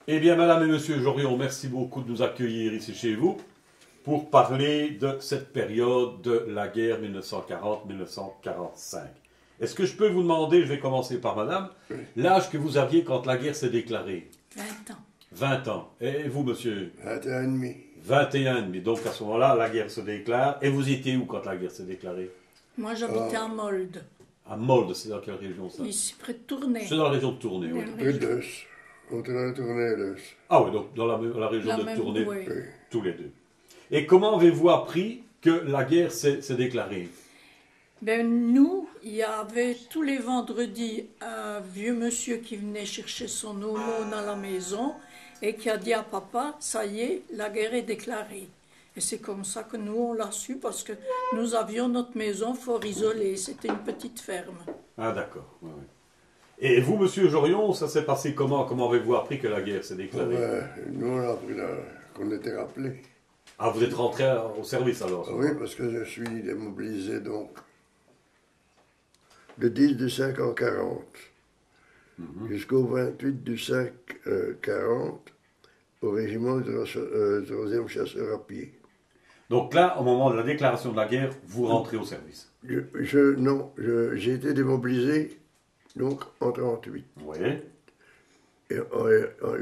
Eh bien, madame et monsieur Jorion, merci beaucoup de nous accueillir ici chez vous pour parler de cette période de la guerre 1940-1945. Est-ce que je peux vous demander, je vais commencer par madame, l'âge que vous aviez quand la guerre s'est déclarée? 20 ans. 20 ans. Et vous, monsieur? 21 et demi. 21 et demi. Donc à ce moment-là, la guerre se déclare. Et vous étiez où quand la guerre s'est déclarée? Moi, j'habitais à Molde, À Molde, c'est dans quelle région ça? ici près de Tournai. C'est dans la région de Tournai, oui. Près d'Eus. Entre la tournée et l'Eus. Ah oui, donc dans la région La de même- Tournai, oui. Oui. tous les deux. Et comment avez-vous appris que la guerre s'est déclarée? Ben, nous, il y avait tous les vendredis un vieux monsieur qui venait chercher son aumône à la maison et qui a dit à papa, ça y est, la guerre est déclarée. Et c'est comme ça que nous, on l'a su parce que nous avions notre maison fort isolée. C'était une petite ferme. Ah d'accord. Ouais, ouais. Et vous, monsieur Jorion, ça s'est passé comment? Comment avez-vous appris que la guerre s'est déclarée? Ouais, nous, on a appris qu'on était rappelés. Ah, vous êtes rentré au service alors? Oui, parce que je suis démobilisé donc le 10 du 5 en 40 jusqu'au 28 du 5 40 au régiment du 3e chasseur à pied. Donc là, au moment de la déclaration de la guerre, vous rentrez au service? Non, j'ai été démobilisé donc en 38. Oui. Et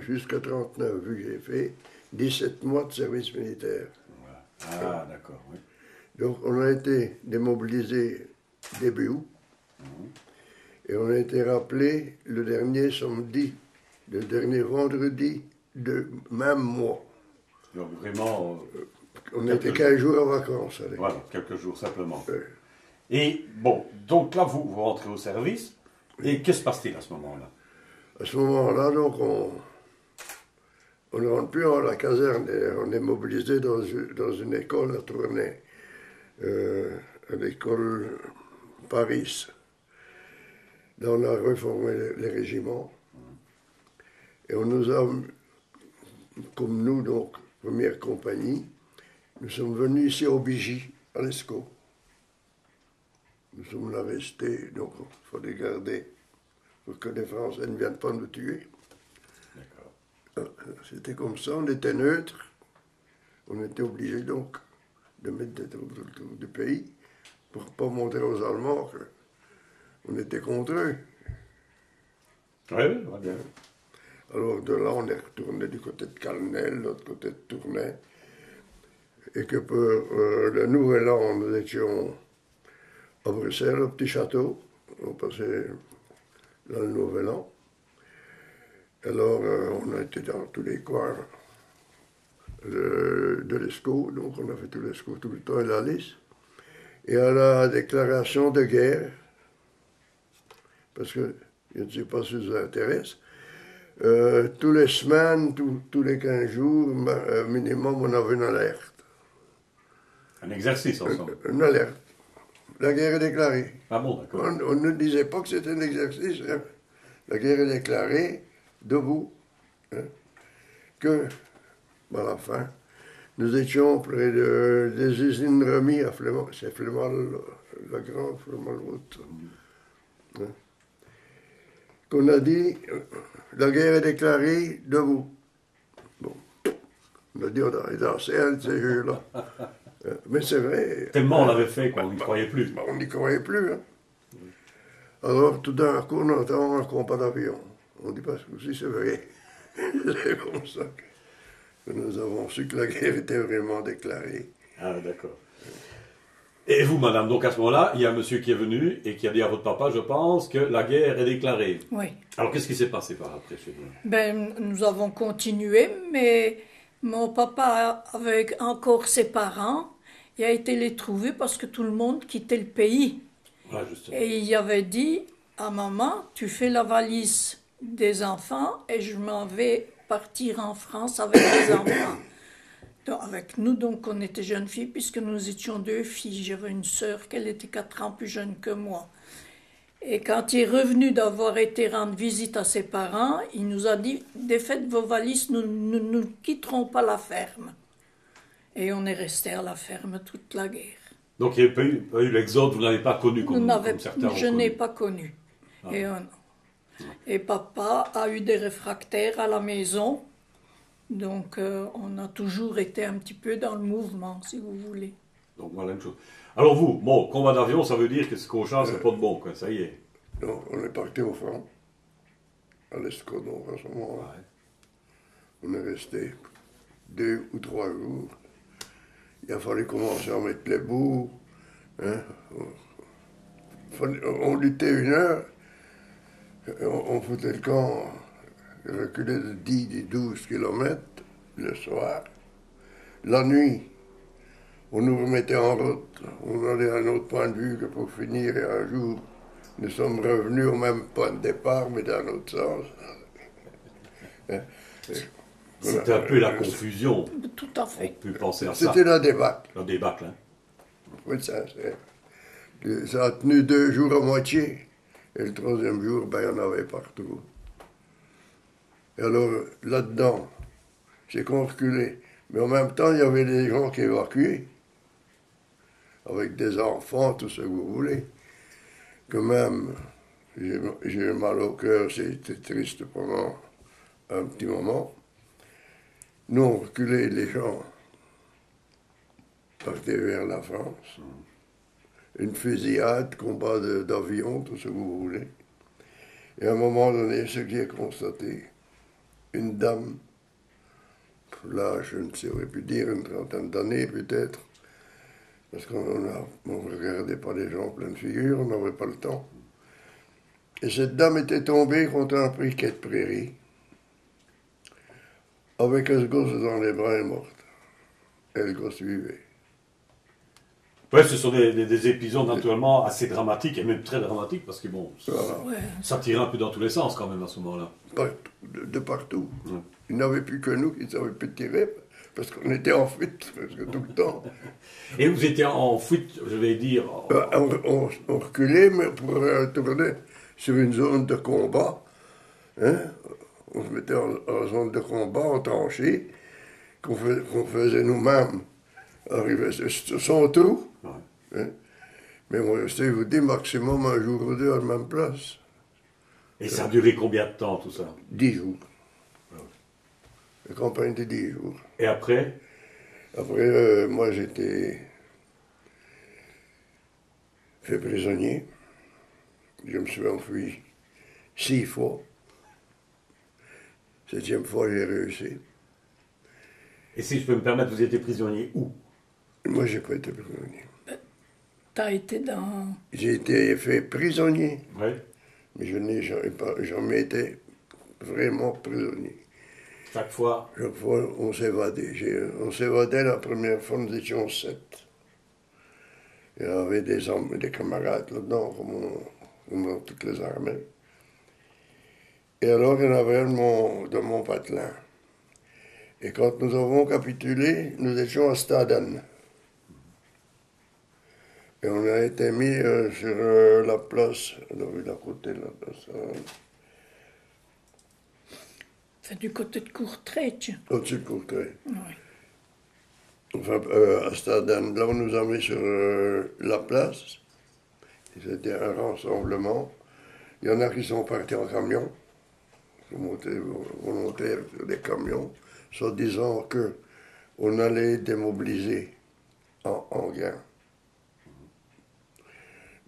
jusqu'à 39, vu que j'ai fait 17 mois de service militaire. Voilà. Ah d'accord, oui. Donc on a été démobilisé début août. Et on a été rappelé le dernier samedi, le dernier vendredi de même mois. Donc vraiment, On était 15 jours en vacances. Allez. voilà, quelques jours simplement. Ouais. Et bon, donc là, vous rentrez au service. Et que se passe-t-il à ce moment-là? À ce moment-là, donc, on ne rentre plus à la caserne. On est mobilisé dans une école à Tournai, à l'école Paris. Là, on a reformé les régiments. Et on nous a, comme nous, donc, première compagnie, nous sommes venus ici au Vigie, à l'Escaut. Nous sommes là restés, donc il faut les garder pour que les Français ne viennent pas nous tuer. D'accord. C'était comme ça, on était neutre. On était obligé donc de mettre des troupes autour du pays pour ne pas montrer aux Allemands qu'on était contre eux. Oui, oui, va bien. Alors de là, on est retourné du côté de Calnel, de l'autre côté de Tournai. Et que pour le Nouvel An, nous étions à Bruxelles, au petit château. On passait là le Nouvel An. Alors, on a été dans tous les coins de l'Escaut, donc on a fait tout l'Escaut tout le temps et la liste. Et à la déclaration de guerre, parce que je ne sais pas si ça vous intéresse, tous les semaines, tous les 15 jours, minimum, on avait une alerte. Un exercice ensemble. Une alerte. La guerre est déclarée. Ah bon, d'accord. On ne disait pas que c'était un exercice. Hein. La guerre est déclarée, debout. Hein. Que, à la fin, nous étions près des usines remis à Flémal. C'est Flémal, la grande Flémal-Route. Hein. Qu'on a dit, la guerre est déclarée, debout. Bon. On a dit, on a dansé un de ces jeux-là. Mais c'est vrai. Tellement on l'avait fait qu'on n'y croyait plus. On n'y croyait plus. Hein. Alors, tout d'un coup, on entend un combat d'avion. On dit parce que si c'est vrai. C'est comme ça que nous avons su que la guerre était vraiment déclarée. Ah d'accord. Et vous, madame, donc à ce moment-là, il y a un monsieur qui est venu et qui a dit à votre papa, je pense, que la guerre est déclarée. Oui. Alors qu'est-ce qui s'est passé par après chez vous? Ben, nous avons continué, mais mon papa avec encore ses parents, il a été les trouver parce que tout le monde quittait le pays. Voilà, justement. Et il avait dit à maman, tu fais la valise des enfants et je m'en vais partir en France avec les enfants. Donc, avec nous, donc, on était jeunes filles puisque nous étions deux filles. J'avais une sœur qu'elle était 4 ans plus jeune que moi. Et quand il est revenu d'avoir été rendre visite à ses parents, il nous a dit « Défaites vos valises, nous ne quitterons pas la ferme. » Et on est resté à la ferme toute la guerre. Donc il n'y a pas eu l'exode, vous n'avez pas connu comme certains ont Je n'ai connu. pas connu. Ah. Et papa a eu des réfractaires à la maison Donc, on a toujours été un petit peu dans le mouvement, si vous voulez. Donc, voilà une chose. Alors vous, bon, combat d'avion, ça veut dire que ce Cauchard, c'est pas de bon, quoi, ça y est. Donc, on est parti au front, à l'escadron à ce moment-là. Ouais. On est resté 2 ou 3 jours. Il a fallu commencer à mettre les bouts. Hein. On luttait 1 heure, on foutait le camp, reculait de 10, de 12 kilomètres le soir. La nuit, on nous remettait en route. On allait à un autre point de vue que pour finir, et un jour, nous sommes revenus au même point de départ, mais dans l'autre sens. Hein. C'était un peu la confusion. Tout à On fait. peut penser à ça. C'était la débâcle. La débâcle, hein. Oui, ça a tenu 2 jours à moitié. Et le 3e jour, ben, il y en avait partout. Et alors, là-dedans, c'est qu'on reculait. Mais en même temps, il y avait des gens qui évacuaient. Avec des enfants, tout ce que vous voulez. Quand même, j'ai mal au cœur, c'était triste pendant un petit moment. Nous, on reculait, les gens partaient vers la France. Une fusillade, combat d'avion, tout ce que vous voulez. Et à un moment donné, ce que j'ai constaté, une dame, là, je ne saurais plus dire, une trentaine d'années peut-être, parce qu'on ne regardait pas les gens en pleine figure, on n'avait pas le temps. Et cette dame était tombée contre un briquet de prairie, avec un gosse dans les bras et morte. Et le gosse vivait. Ouais, ce sont des épisodes naturellement assez dramatiques, et même très dramatiques, parce que bon, Voilà. Ouais. ça tirait un peu dans tous les sens quand même à ce moment-là. De partout. Ouais. Il n'y avait plus que nous qui savaient plus tirer, parce qu'on était en fuite presque tout le temps. Et vous étiez en fuite, je vais dire. On reculait, mais pour retourner sur une zone de combat, hein, on se mettait en zone de combat, en tranchée, qu'on faisait nous-mêmes arriver sur son trou. Ouais. Hein. Mais moi, je vous dis, maximum 1 jour ou 2 à la même place. Et ça a duré combien de temps tout ça? 10 jours. La campagne de 10 jours. Et après? Après, moi, j'étais fait prisonnier. Je me suis enfui 6 fois. 7e fois, j'ai réussi. Et si je peux me permettre, vous étiez prisonnier où? Moi, j'ai pas été prisonnier. T'as été dans... J'ai été fait prisonnier, Oui. mais je n'ai jamais été vraiment prisonnier. Chaque fois. Chaque fois, on s'évadait. On s'évadait la première fois, nous étions 7. Il y avait des hommes, des camarades là-dedans, comme dans toutes les armées. Et alors, il y en avait un de mon patelin. Et quand nous avons capitulé, nous étions à Staden. Et on a été mis sur la place, la ville à côté de la place, C'est du côté de Courtrai, tiens. au-dessus de Courtrai. Oui. Enfin, à Staden, là on nous a mis sur la place. C'était un rassemblement. Il y en a qui sont partis en camion, qui sont montés volontaires sur des camions, soit disant qu'on allait démobiliser en guerre.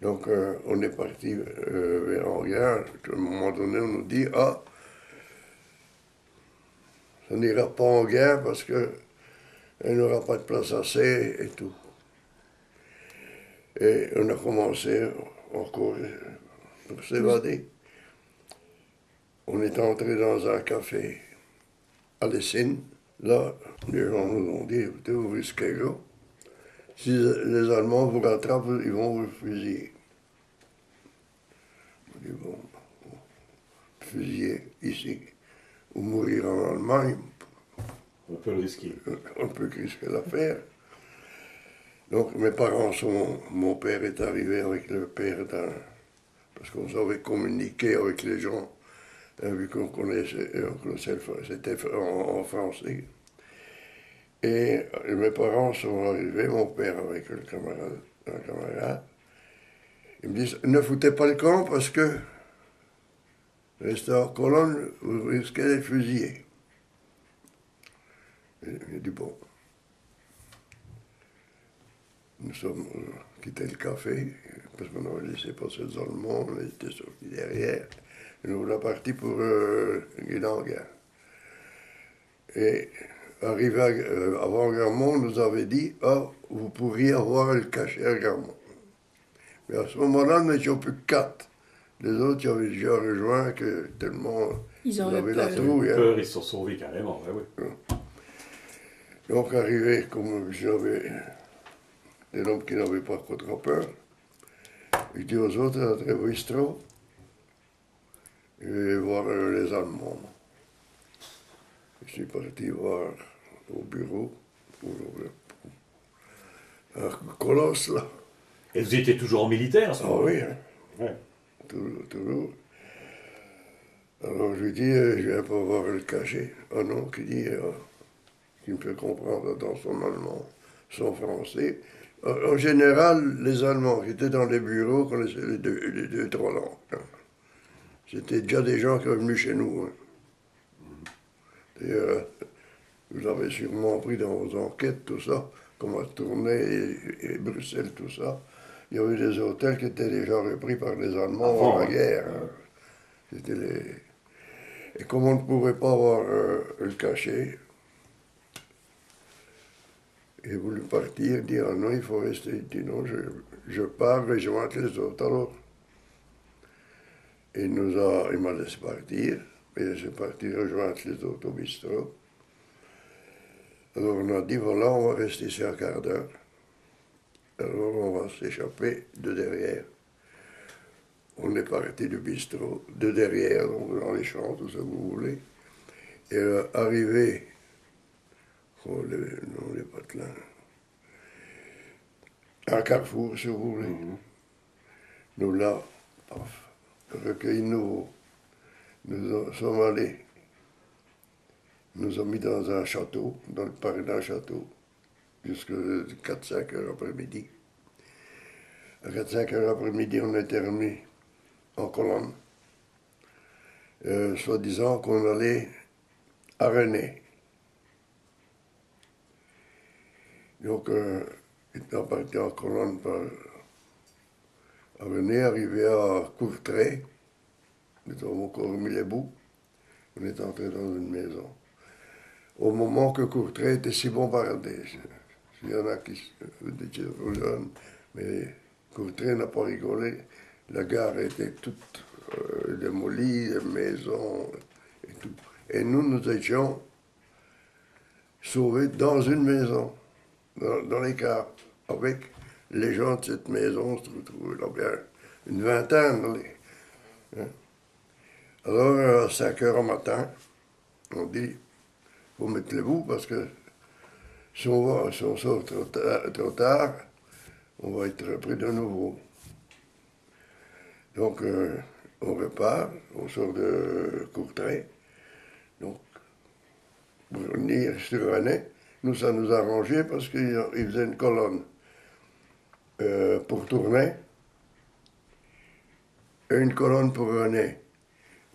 Donc, on est parti vers Enghien. À un moment donné, on nous dit, ah, ça n'ira pas en guerre parce qu'il n'y aura pas de place assez et tout. Et on a commencé encore pour s'évader. On est entré dans un café à Lessine. Là, les gens nous ont dit, écoutez, vous risquez là. Si les Allemands vous rattrapent, ils vont vous fusiller. On dit, bon, fusiller ici ou mourir en Allemagne, On peut le risquer. on peut risquer l'affaire. Donc mes parents mon père est arrivé avec le père parce qu'on savait communiquer avec les gens, vu qu'on connaissait, c'était en français. Et mes parents sont arrivés, mon père avec un camarade. Ils me disent, ne foutez pas le camp parce que restez en colonne, vous risquez d'être fusillés. Il a dit bon. Nous sommes quitté le café, parce qu'on avait laissé passer les Allemands, on était sortis derrière. Et nous voilà partis pour Guinanguin. Et arrivé avant Garmont, on nous avait dit, ah, vous pourriez avoir le cachet à Garmont. Mais à ce moment-là, nous n'étions plus que 4. Les autres, ils avaient déjà rejoint que tellement Ils avaient la peur. trouille. Hein. Peur, ils se sont sauvés carrément, oui. Donc, arrivé, comme j'avais des hommes qui n'avaient pas trop peur, je dis aux autres, entrez au bistrot, je vais voir les Allemands. Je suis parti voir au bureau, un colosse là. Et vous étiez toujours en militaire à ce Ah moment-là? oui, hein, Ouais. toujours. Alors je lui dis, je viens pas voir le cachet. Ah non, qui me fait comprendre dans son allemand, son français. En général, les Allemands qui étaient dans les bureaux connaissaient les deux, trois langues. Hein. C'était déjà des gens qui étaient venus chez nous. Hein. D'ailleurs, vous avez sûrement pris dans vos enquêtes tout ça, comment Tournai et Bruxelles, tout ça. Il y avait des hôtels qui étaient déjà repris par les Allemands Avant, avant la hein. guerre. Hein. C'était les... Et comme on ne pouvait pas avoir le cachet, il a voulu partir, il dit ah non, il faut rester. Il dit non, je pars rejoindre les autres alors. Et il m'a laissé partir, et je suis parti rejoindre les autres au bistrot. Alors on a dit voilà, on va rester ici un quart d'heure. Alors on va s'échapper de derrière. On est parti du bistrot, de derrière, donc dans les champs, tout ça que vous voulez. Et arrivé, non, les patelins, un carrefour, si vous voulez. Nous là, paf, recueillis nouveau. Nous sommes allés, nous ont mis dans un château, dans le parc d'un château, jusqu'à 4-5 heures après-midi. À 4-5 heures après-midi, on était remis en colonne, soi-disant qu'on allait à René. Donc, étant parti en colonne à René, arrivé à Courtrai, nous avons encore mis les bouts, on est entré dans une maison. Au moment que Courtrai était si bombardé, il y en a qui étaient trop jeunes, mais Courtrai n'a pas rigolé. La gare était toute démolie, les maisons et tout. Et nous étions sauvés dans une maison, dans les caves, avec les gens de cette maison, on se retrouvait là bien une vingtaine. Hein. Alors, à 5 heures au matin, on dit, il faut mettre les bouts parce que si on sort trop tard, on va être repris de nouveau. Donc, on repart, on sort de Courtrai. Donc, pour venir sur René, nous, ça nous arrangeait parce qu'ils faisaient une colonne pour Tournai et une colonne pour René.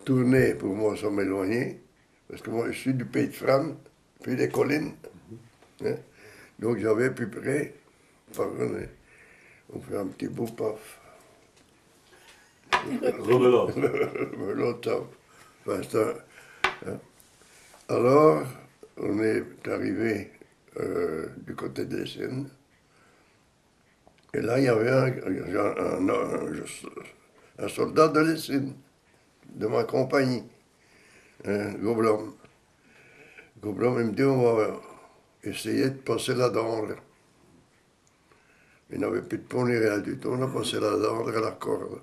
Tournai, pour moi, ça m'éloignait, parce que moi, je suis du pays de Fran, puis des collines. Hein? Donc, j'avais plus près par René. On fait un petit bout, paf. Rebelote. Rebelote, enfin, ça, hein. Alors, on est arrivé du côté des Essines. Et là, il y avait un soldat de l'Essine, de ma compagnie, Gobelin. Gobelin, il me dit, on va essayer de passer la Dandre. Il n'avait plus de pont ni rien du tout, on a passé la Dandre à la corde.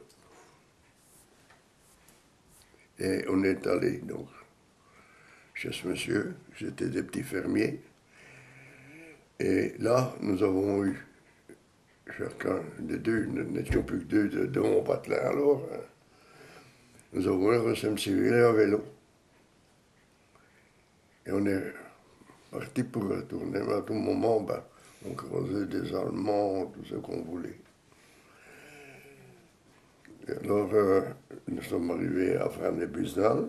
Et on est allé, donc, chez ce monsieur, c'était des petits fermiers. Et là, nous avons eu, chacun des deux, nous n'étions plus que deux de mon patelin alors, hein. Nous avons un recém civil et un vélo. Et on est parti pour retourner, mais à tout moment, ben, on croisait des Allemands, tout ce qu'on voulait. Et alors, nous sommes arrivés à Fran-les-Busnal.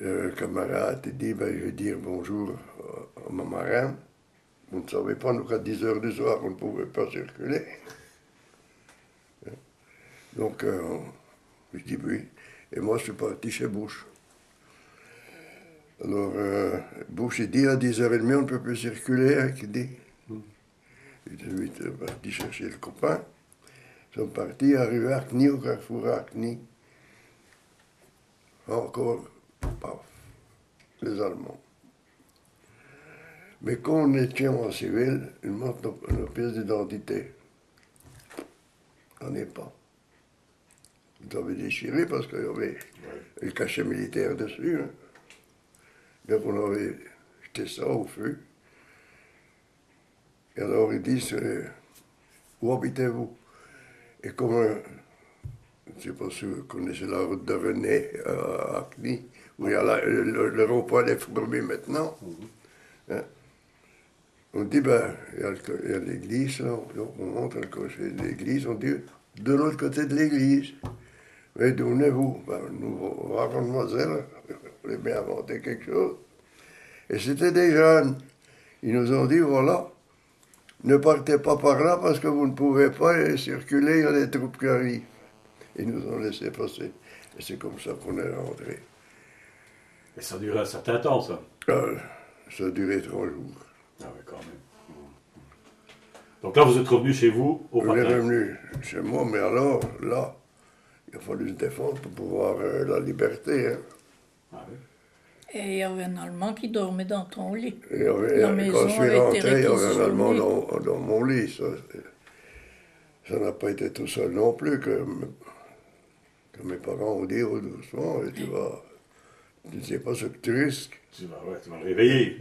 Le camarade il dit, ben, je vais dire bonjour à ma marraine. Vous ne savez pas, nous, qu'à 10 heures du soir, on ne pouvait pas circuler. Donc, je dis oui. Et moi, je suis parti chez Bush. Alors, Bush, il dit, à 10h30, on ne peut plus circuler, hein, qu'il dit. Il est parti chercher le copain. Ils sont partis, arrivés à Acny, au carrefour à Acny. Encore, paf, les Allemands. Mais quand on était en civil, ils montrent nos pièces d'identité. On n'est pas. Ils avaient déchiré parce qu'il y avait le cachet militaire dessus. Hein. Donc on avait jeté ça au feu. Et alors ils disent, où habitez-vous? Et comme, je ne sais pas si vous connaissez la route de René à Acny, où il y a le rond-point des fourmis maintenant. Hein? On dit, ben, il y a l'église, donc on montre le cocher de l'église, on dit, de l'autre côté de l'église. Mais d'où venez-vous? Ben, nous, mademoiselle, on voulait bien inventer quelque chose. Et c'était des jeunes. Ils nous ont dit, voilà, ne partez pas par là parce que vous ne pouvez pas circuler, il y a des troupes qui arrivent. Ils nous ont laissé passer. Et c'est comme ça qu'on est rentré. Et ça a duré un certain temps, ça. Ça a duré 3 jours. Ah oui, quand même. Donc là, vous êtes revenu chez vous, au On est Patelin. revenu chez moi, mais alors, là, il a fallu se défendre pour pouvoir la liberté. Hein. Ah oui. Et il y avait un Allemand qui dormait dans ton lit. Et La maison quand je suis avait été rentré, il y avait un réquisitionnée. Allemand dans mon lit. Ça n'a pas été tout seul non plus, que mes parents ont dit, oh, doucement, et tu ne sais pas ce que tu risques. Tu vas le réveiller.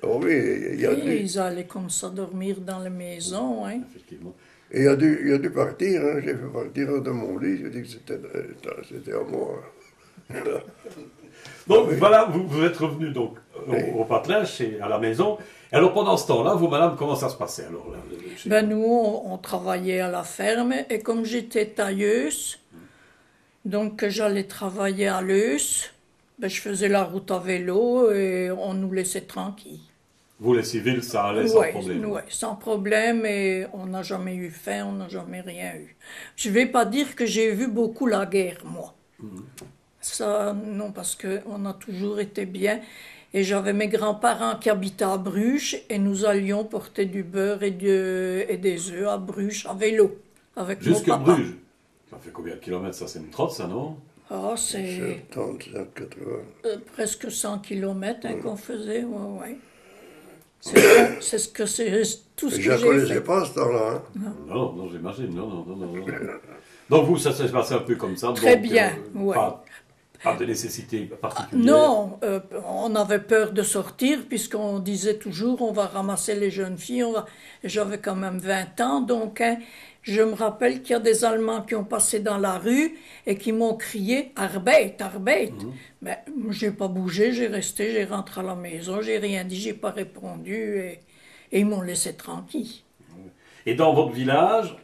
Oh oui, il y a Et dû, ils allaient comme ça dormir dans la maison. Hein. Effectivement. et il a dû partir. Hein. J'ai fait partir de mon lit, j'ai dit que c'était à moi. Donc voilà, vous êtes revenu donc au Patelin, à la maison. Et alors pendant ce temps-là, vous, madame, comment ça se passait alors là, chez Ben, vous? nous, on travaillait à la ferme et comme j'étais tailleuse, donc que j'allais travailler à Leuce, ben, je faisais la route à vélo et on nous laissait tranquilles. Vous, les civils, ça allait sans Ouais, problème. ouais, sans problème et on n'a jamais eu faim, on n'a jamais rien eu. Je vais pas dire que j'ai vu beaucoup la guerre, moi. Ça, non, parce qu'on a toujours été bien. Et j'avais mes grands-parents qui habitaient à Bruges et nous allions porter du beurre et des œufs à Bruges à vélo avec Jusque mon papa. Bruges. Ça fait combien de kilomètres, ça? C'est une trotte, ça, non? Ah, c'est 70, 80. presque 100 kilomètres qu'on faisait, ouais, ouais. C'est tout ce Et que je ne j'ai connaissais fait. pas ce temps-là. Hein. Non, j'imagine. Non. Donc vous, ça s'est passé un peu comme ça. Très donc, bien, ouais. Pas de nécessité particulière. Non, on avait peur de sortir puisqu'on disait toujours on va ramasser les jeunes filles. J'avais quand même 20 ans, donc hein, je me rappelle qu'il y a des Allemands qui ont passé dans la rue et qui m'ont crié Arbeit, Arbeit. Mais j'ai pas bougé, j'ai resté, j'ai rentré à la maison, j'ai rien dit, j'ai pas répondu et ils m'ont laissé tranquille. Et dans votre village,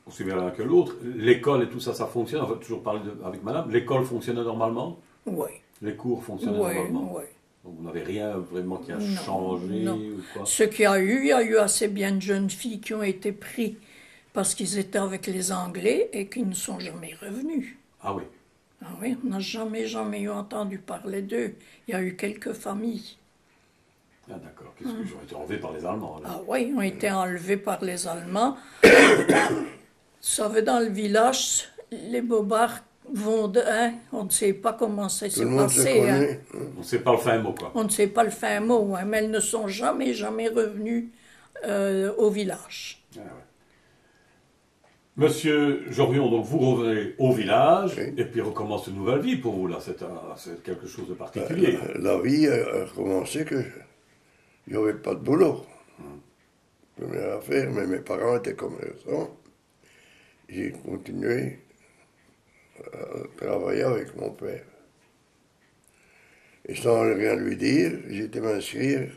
aussi bien l'un que l'autre, l'école et tout ça, ça fonctionne. On va toujours parler avec madame. L'école fonctionnait normalement? Oui, Les cours fonctionnaient oui, normalement? oui. Donc vous n'avez rien vraiment qui a Non, changé non. ou quoi? Ce qu'il y a eu, il y a eu assez bien de jeunes filles qui ont été prises parce qu'ils étaient avec les Anglais et qui ne sont jamais revenus. Ah oui. Ah oui, on n'a jamais eu entendu parler d'eux. Il y a eu quelques familles. Ah d'accord. Qu'est-ce qu'ils ont été enlevés par les Allemands alors? Ah oui, ils ont été enlevés par les Allemands. Vous savez, dans le village, les bobards vont de... Hein, on ne sait pas comment ça Tout s'est le monde se passé. Hein. connaît. On ne sait pas le fin mot, quoi. On ne sait pas le fin mot, hein, mais elles ne sont jamais revenues au village. Ah ouais. Monsieur Jorion, donc vous revenez au village Oui. et puis recommence une nouvelle vie pour vous là. C'est quelque chose de particulier. La vie a recommencé que il n'y avait pas de boulot. Première affaire, mais mes parents étaient commerçants. J'ai continué à travailler avec mon père. Et sans rien lui dire, j'ai été m'inscrire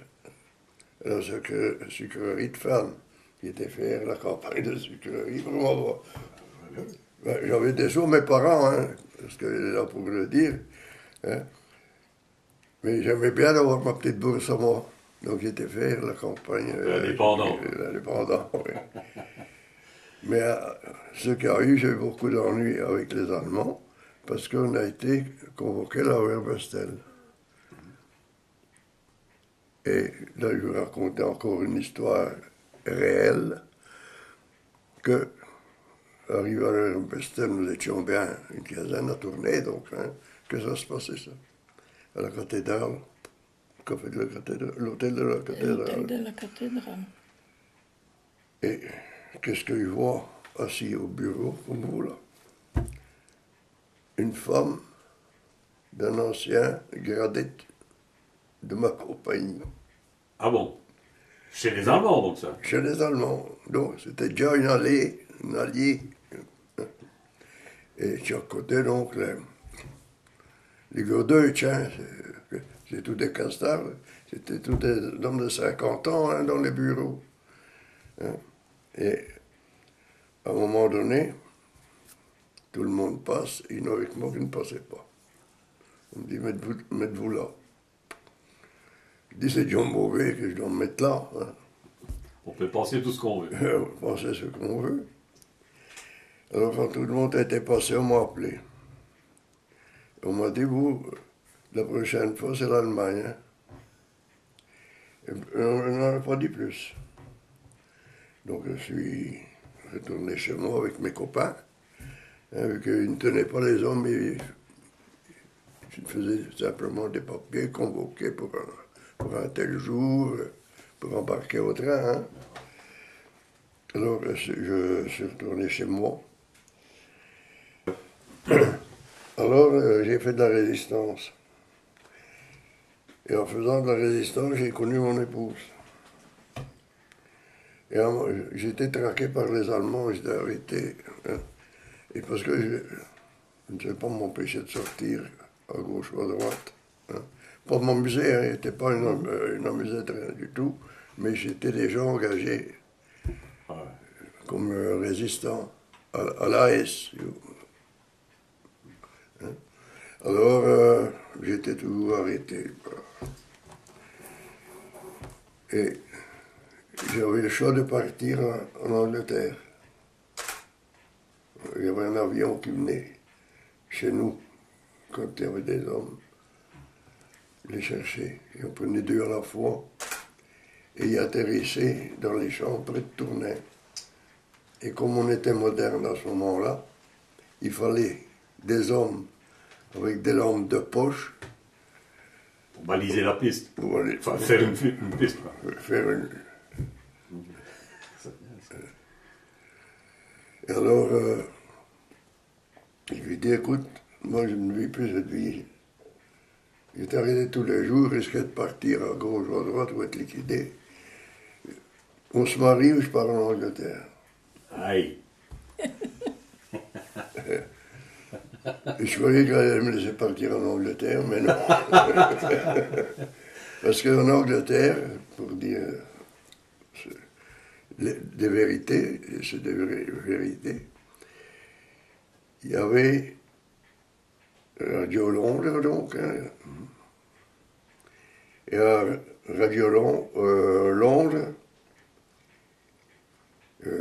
à la sucrerie de femmes, qui était faire la campagne de sucrerie pour moi. Ben, j'avais des sous, mes parents, hein, parce que là pour le dire, hein, Mais j'aimais bien avoir ma petite bourse à moi. Donc j'étais faire la campagne. L'indépendant. L'indépendant, oui. Mais ce qu'il y a eu, j'ai eu beaucoup d'ennuis avec les Allemands, parce qu'on a été convoqué là à Herbestel. Et là, je vais raconter encore une histoire réelle, que, arrivé à Herbestel, nous étions bien une quinzaine à tourner, donc, hein, que ça se passait, ça. À la cathédrale, café de la cathédrale, l'hôtel de la cathédrale. L'hôtel de la cathédrale. Et qu'est-ce que je vois assis au bureau, comme vous là? Une femme d'un ancien gradé de ma compagnie. Ah bon? Chez les Allemands, donc ça? Chez les Allemands. Donc c'était déjà une alliée. Et sur le côté, donc, les Godeutsch, hein, c'est tous des castards. C'était tous des hommes de 50 ans hein, dans les bureaux. Hein. Et à un moment donné, tout le monde passe, il y en avait que moi qui ne passais pas. On me dit, mettez-vous là. Je dis, c'est John Beauvais que je dois me mettre là. Hein. On peut penser tout ce qu'on veut. On peut penser ce qu'on veut. Alors quand tout le monde était passé, on m'a appelé. On m'a dit, vous, la prochaine fois, c'est l'Allemagne. Hein. On n'en a pas dit plus. Donc je suis retourné chez moi avec mes copains, hein, vu qu'ils ne tenaient pas les hommes, ils faisaient simplement des papiers convoqués pour un tel jour, pour embarquer au train. Hein. Alors je suis retourné chez moi. Alors j'ai fait de la résistance. Et en faisant de la résistance, j'ai connu mon épouse. Et j'étais traqué par les Allemands, j'étais arrêté. Hein. Et parce que je ne sais pas m'empêcher de sortir à gauche ou à droite. Hein. Pas de m'amuser, hein, j'étais pas une amusette, rien du tout, mais j'étais déjà engagé comme résistant à l'AS. Hein. Alors, j'étais toujours arrêté. Et j'avais le choix de partir en Angleterre. Il y avait un avion qui venait chez nous, quand il y avait des hommes, les chercher. Et on prenait 2 à la fois et y atterrissait dans les champs près de Tournai. Et comme on était moderne à ce moment-là, il fallait des hommes avec des lampes de poche. Pour baliser la piste. Pour aller, enfin, faire une piste. Faire une... Et alors, je lui ai dit, écoute, moi je ne vis plus cette vie. J'étais arrêté tous les jours, risquais de partir à gauche ou à droite ou être liquidé. On se marie ou je pars en Angleterre. Aïe. Et je croyais qu'elle allait me laisser partir en Angleterre, mais non. Parce qu'en Angleterre, pour dire des vérités, et c'est des vérités, il y avait Radio Londres, donc, hein, et à Radio Londres,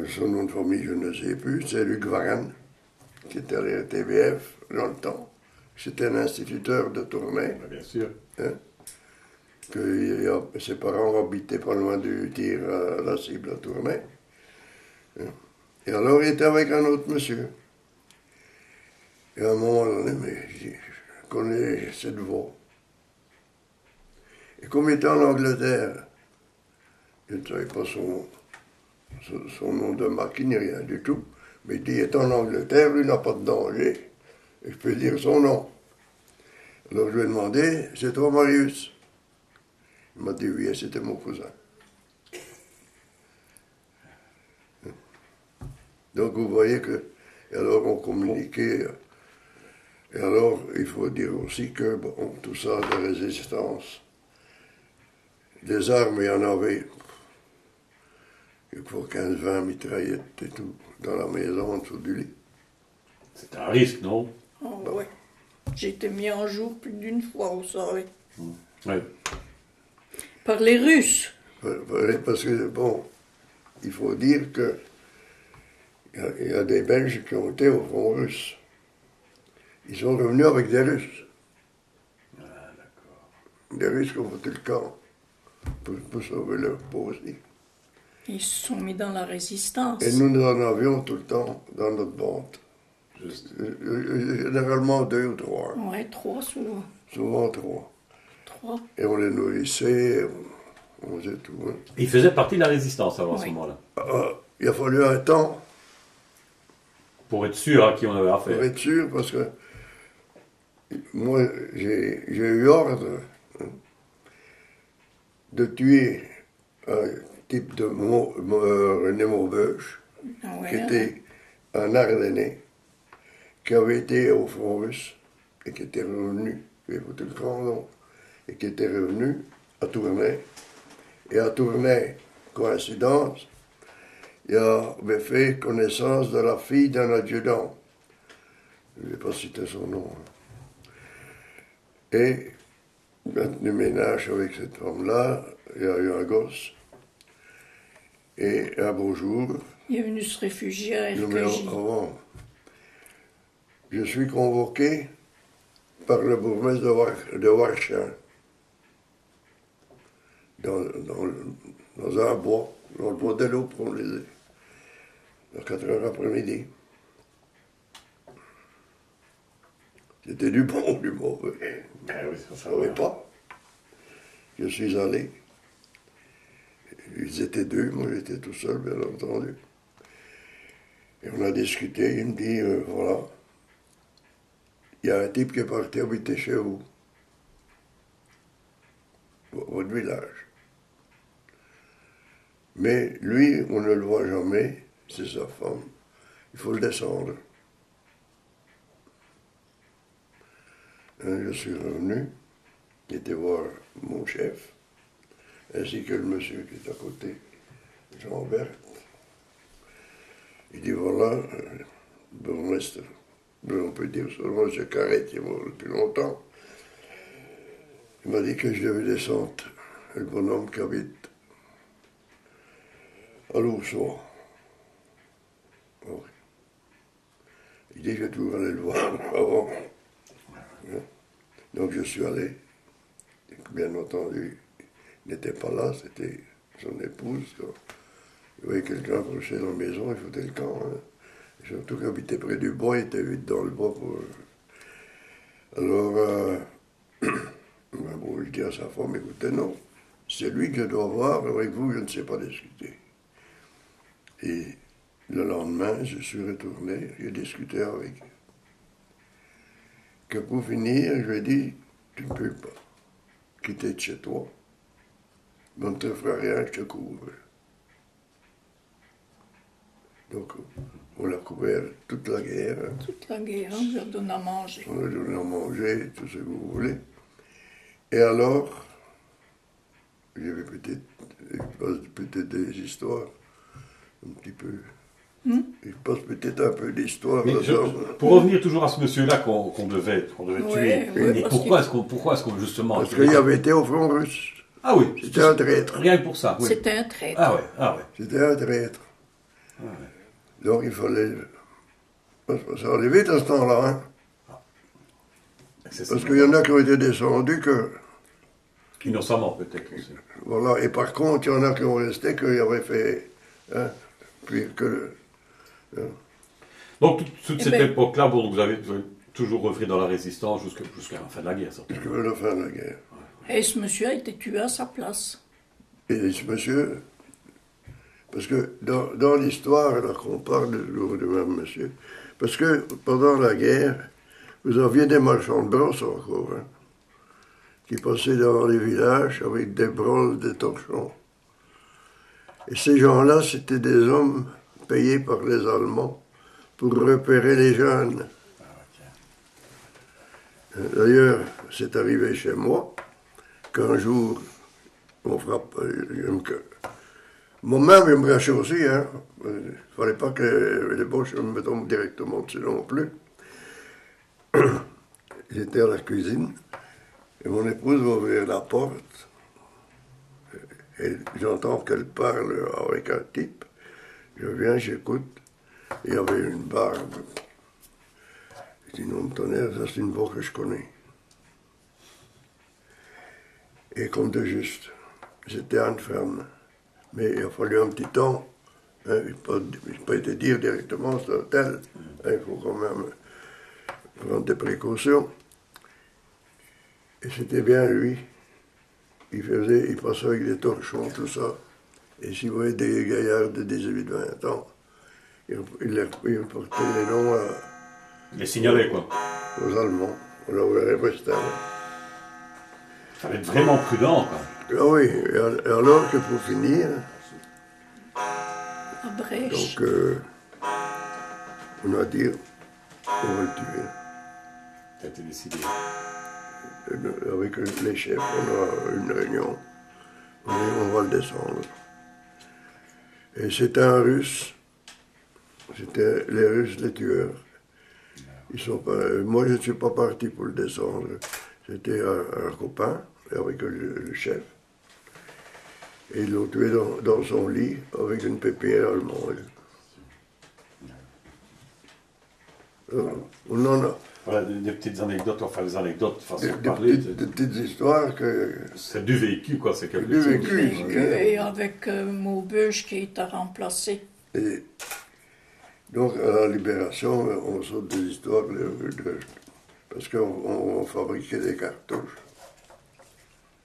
son nom de famille, je ne sais plus, c'est Luc Varenne, qui était à la TVF dans le temps. C'était un instituteur de Tournai. Bien sûr. Hein, que ses parents habitaient pas loin du tir à la cible à Tournai. Hein. Et alors il était avec un autre monsieur. Et à un moment donné, mais je connais cette voix. Et comme il était en Angleterre, je ne savais pas son nom de marque, ni rien du tout. Mais il dit, il est en Angleterre, lui n'a pas de danger. Et je peux dire son nom. Alors je lui ai demandé, c'est toi Marius? Il m'a dit oui, c'était mon cousin. Donc vous voyez que, et alors on communiquait. Et alors il faut dire aussi que, bon, tout ça de résistance, des armes, il y en avait, il faut 15-20 mitraillettes et tout, dans la maison, en dessous du lit. C'est un risque, non? Oh, ouais. J'ai été mis en jour plus d'une fois, vous savez. Oui. Par les Russes. Parce que, bon, il faut dire que il y a des Belges qui ont été au front russe. Ils sont revenus avec des Russes. Ah, d'accord. Des Russes qui ont fait le camp pour sauver leur peau aussi. Ils se sont mis dans la résistance. Et nous en avions tout le temps dans notre bande. Juste. Généralement 2 ou 3. Ouais, 3 souvent. Souvent 3. 3. Et on les nourrissait, on faisait tout. Hein. Il faisait partie de la résistance avant à ce Oui. moment-là. Il a fallu un temps Pour être sûr à qui on avait pour affaire. être sûr, parce que moi, j'ai eu ordre de tuer un type de René Maubeuge, Ouais, qui était un Ardennais, qui avait été au front russe et qui était revenu, il avait foutu le camp, donc, et qui était revenu à Tournai. Et à Tournai, coïncidence, il avait fait connaissance de la fille d'un adjudant. Je ne vais pas citer son nom. Et, il a tenu ménage avec cette femme-là, il y a eu un gosse. Et un beau jour, il est venu se réfugier à numéro RKJ. avant, je suis convoqué par le bourgmestre de Warchin dans un bois, dans le bois de l'eau pour les à 4 heures après-midi. C'était du bon ou du mauvais. Ah oui, ça, Je ne ça savais va. pas. Je suis allé. Ils étaient 2, moi j'étais tout seul, bien entendu. Et on a discuté, il me dit, voilà, il y a un type qui est parti habiter chez vous, votre village. Mais lui, on ne le voit jamais, c'est sa femme. Il faut le descendre. Je suis revenu, j'étais voir mon chef, ainsi que le monsieur qui est à côté, Jean-Bert. Il dit voilà, bourgmestre, on peut dire seulement M. Carrette, qui est mort depuis longtemps. Il m'a dit que je devais descendre, le bonhomme qui habite à Loussois. Il dit je vais toujours aller le voir avant. Donc je suis allé. Bien entendu, il n'était pas là, c'était son épouse. Il voyait quelqu'un approcher dans la maison, il foutait le camp. Hein. Surtout qu'il habitait près du bois, il était vite dans le bois. Alors, bon, je dis à sa femme, écoutez, non, c'est lui que je dois voir, avec vous, je ne sais pas discuter. Et le lendemain, je suis retourné, j'ai discuté avec eux. Que pour finir, je lui ai dit, tu ne peux pas quitter de chez toi. On ne te fera rien, je te couvre. Donc, on l'a couvert toute la guerre. Hein. Toute la guerre, on lui a donné à manger. On a donné à manger, tout ce que vous voulez. Et alors, j'avais peut-être des histoires, un petit peu. Il passe peut-être un peu d'histoire Mais là-dedans. pour revenir toujours à ce monsieur-là qu'on devait Ouais, tuer, ouais, et parce pourquoi est-ce qu'on justement... Parce qu'il avait été au front russe. Ah oui, C'était un traître. Rien que pour ça, oui. C'était un traître. Ah ouais, ah ouais. C'était un traître. Ah ouais. Donc il fallait. Ça allait vite à ce temps-là, hein. Parce qu'il y en a qui ont été descendus que. Innocemment peut-être aussi. Voilà. Et par contre, il y en a qui ont resté qui avaient fait. Hein, puis que. Donc toute cette ben- époque-là, bon, vous avez toujours œuvré dans la résistance jusqu'à la fin de la guerre, certainement. Jusqu'à la fin de la guerre. Et ce monsieur a été tué à sa place. Et ce monsieur. Parce que dans l'histoire, là qu'on parle de même monsieur, parce que pendant la guerre, vous aviez des marchands de brosse encore, hein, qui passaient dans les villages avec des brosses, des torchons. Et ces gens-là, c'était des hommes payés par les Allemands pour repérer les jeunes. D'ailleurs, c'est arrivé chez moi qu'un jour, on frappe. Moi-même, je me cachais aussi. Hein. Il ne fallait pas que les boches me tombent directement dessus non plus. J'étais à la cuisine Et mon épouse va ouvrir la porte. Et j'entends qu'elle parle avec un type. Je viens, j'écoute. Il y avait une barbe. Je dis, non, tonnerre, ça c'est une voix que je connais. Et comme de juste, j'étais enfermé. Mais il a fallu un petit temps. Hein, je ne peux pas te dire directement c'est l'hôtel. Hein, il faut quand même prendre des précautions. Et c'était bien lui. Il passait avec des torchons, tout ça. Et s'il voyait des gaillards de 18-20 ans, il portait les noms Les signaler, quoi. aux Allemands. On l'avait resté. Il fallait être vraiment prudent, quoi. Ah oui, et alors que pour finir, À Brèche. donc, on a dit, on va le tuer. Ça a été décidé. Avec les chefs, on a une réunion. On dit, on va le descendre. Et c'était un Russe. C'était les Russes, les tueurs. Ils sont pas, moi, je ne suis pas parti pour le descendre. C'était un copain avec le chef. Et ils l'ont tué dans son lit avec une pépinière allemande. On en a Voilà, des petites anecdotes, enfin des anecdotes, façon de parler. des petites histoires que... C'est du vécu, quoi. C'est quelque Du chose. vécu. Et avec Maubeuge qui t'a remplacé. Et donc, à la Libération, on saute des histoires parce qu'on fabriquait des cartouches.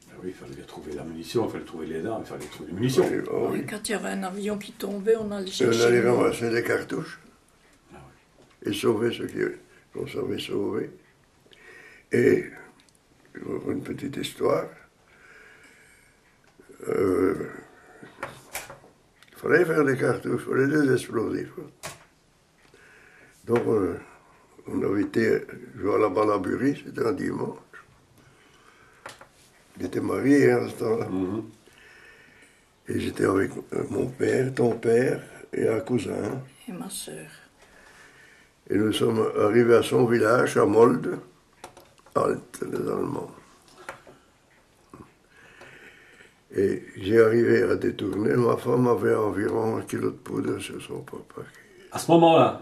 Ben oui, il fallait trouver la munition, il fallait trouver les armes, il fallait trouver les munitions. Oui, ah oui. Et quand il y avait un avion qui tombait, on allait Et on chercher. allait le- ramasser des cartouches Ah et sauver ceux qu'on savait sauver. Et, pour une petite histoire, il fallait faire des cartouches, il fallait des explosifs. Donc, on avait été jouer à la balle à Bury, c'était un dimanche. J'étais marié à ce temps-là. Mhm. Et j'étais avec mon père, ton père et un cousin. Et ma sœur. Et nous sommes arrivés à son village, à Molde, Alt, les Allemands. Et j'ai arrivé à détourner. Ma femme avait environ 1 kilo de poudre sur son papa. À ce moment-là.